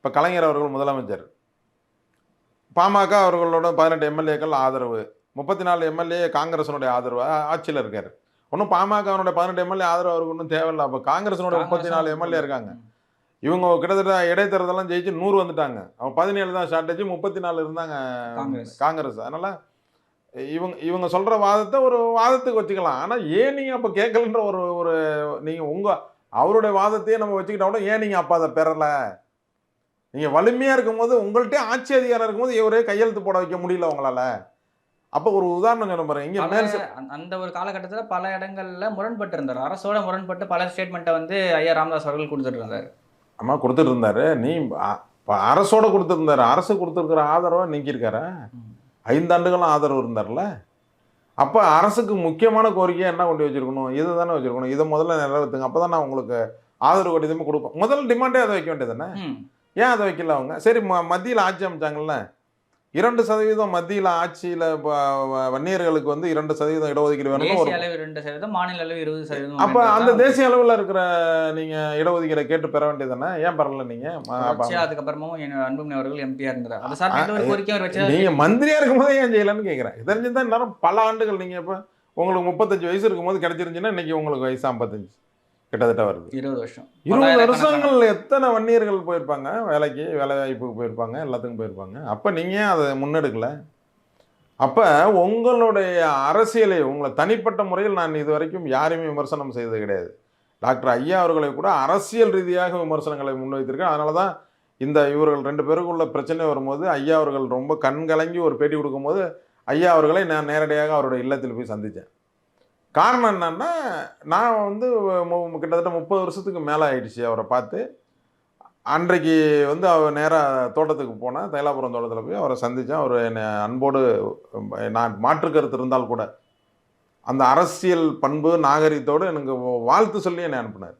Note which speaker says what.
Speaker 1: இப்போ கலைஞர் அவர்கள் முதலமைச்சர், பாமக அவர்களோட 18 எம்எல்ஏக்கள் ஆதரவு, 34 எம்எல்ஏ காங்கிரஸினுடைய ஆதரவு, ஆட்சியில் இருக்காரு. ஒன்றும் பாமகவினுடைய 18 எம்எல்ஏ ஆதரவு அவருக்கு ஒன்றும் தேவையில்லை. அப்போ காங்கிரஸினுடைய 34 எம்எல்ஏ இருக்காங்க. இவங்க கிட்டத்தட்ட இடைத்தேர்தலாம் ஜெயிச்சு 100 வந்துட்டாங்க. அவங்க 17 தான் ஷார்ட்டேஜ், 34 இருந்தாங்க காங்கிரஸ். அதனால இவங்க இவங்க சொல்ற வாதத்தை ஒரு வாதத்துக்கு வச்சுக்கலாம். ஆனா ஏன் நீங்க அப்ப கேட்கலன்ற ஒரு ஒரு நீங்க அவருடைய வாதத்தையே நம்ம வச்சுக்கிட்டா கூட ஏன் நீங்க அப்ப அதை பெறல? நீங்க வலிமையா இருக்கும்போது உங்கள்கிட்ட ஆட்சி அதிகாரம் இருக்கும்போது இவரே கையெழுத்து போட வைக்க முடியல உங்களால. அப்ப ஒரு உதாரணம் சொல்ல பாருங்க. இங்க
Speaker 2: அந்த ஒரு காலகட்டத்தில் பல இடங்கள்ல முரண்பட்டு இருந்தார். அரசோட முரண்பட்டு பல ஸ்டேட்மெண்ட்டை வந்து ஐயா ராமதாஸ் அவர்கள் கொடுத்துட்டு இருந்தார்.
Speaker 1: ஆமா, கொடுத்துட்டு இருந்தாரு. அரசோட கொடுத்துருந்தாரு. அரசு கொடுத்துருக்கிற ஆதரவை நீக்கியிருக்காரா? 5 ஆண்டுகளும் ஆதரவு இருந்தார்ல. அப்போ அரசுக்கு முக்கியமான கோரிக்கையை என்ன கொண்டு வச்சிருக்கணும்? இதை தானே வச்சிருக்கணும். இதை முதல்ல நிறைவேற்றுங்க. அப்போ தான் நான் உங்களுக்கு ஆதரவு கடிதமே கொடுப்பேன். முதல் டிமாண்டே அதை வைக்க வேண்டியது தானே? ஏன் அதை வைக்கல அவங்க? சரி, மத்தியில் ஆட்சி அமைச்சாங்கல்ல, 2% மத்தியில் ஆட்சியில் வன்னியர்களுக்கு வந்து 2% இடஒதுக்கீடு வேணும்.
Speaker 2: ஒரு 2%, மாநில அளவு 20%.
Speaker 1: அப்போ அந்த தேசிய அளவில் இருக்கிற நீங்க இடஒதுக்கீடை கேட்டு பெற வேண்டியது தானே? ஏன் பெறல நீங்க?
Speaker 2: அதுக்கப்புறமும் அன்புமணி அவர்கள் எம்பியா இருந்தார்.
Speaker 1: நீங்க மந்திரியா இருக்கும் போதே ஏன் செய்யலன்னு கேட்கிறேன். தெரிஞ்சுதான் எல்லாரும் பல ஆண்டுகள் நீங்க இப்ப உங்களுக்கு 35 வயசு இருக்கும் போது கிடைச்சிருந்துச்சுன்னா இன்னைக்கு உங்களுக்கு வயசு 55 கிட்டத்தட்ட வருது. 20 வருஷங்கள் எத்தனை வன்னியர்கள் போயிருப்பாங்க வேலைக்கு, வேலை வாய்ப்புக்கு போயிருப்பாங்க, எல்லாத்துக்கும் போயிருப்பாங்க. அப்போ நீங்கள் அதை முன்னெடுக்கல. அப்போ உங்களுடைய அரசியலை உங்களை தனிப்பட்ட முறையில் நான் இது வரைக்கும் யாரையுமே விமர்சனம் செய்தது கிடையாது. டாக்டர் ஐயா அவர்களை கூட அரசியல் ரீதியாக விமர்சனங்களை முன்வைத்திருக்கேன். அதனால தான் இவர்கள் 2 பேருக்குள்ள பிரச்சனை வரும்போது ஐயா அவர்கள் ரொம்ப கண்கலங்கி ஒரு பேட்டி கொடுக்கும்போது ஐயா அவர்களை நான் நேரடியாக அவருடைய இல்லத்தில் போய் சந்தித்தேன். காரணம் என்னன்னா, நான் வந்து கிட்டத்தட்ட 30 வருஷத்துக்கு மேலே ஆயிடுச்சு அவரை பார்த்து. அன்றைக்கு வந்து அவர் நேராக தோட்டத்துக்கு போனேன், தைலாபுரம் தோட்டத்தில் போய் அவரை சந்தித்தேன். அவர் என்னை அன்போடு, நான் மாற்று கருத்து இருந்தால் கூட அந்த அரசியல் பண்பு நாகரிகத்தோடு எனக்கு வாழ்த்து சொல்லி என்னை அனுப்பினார்.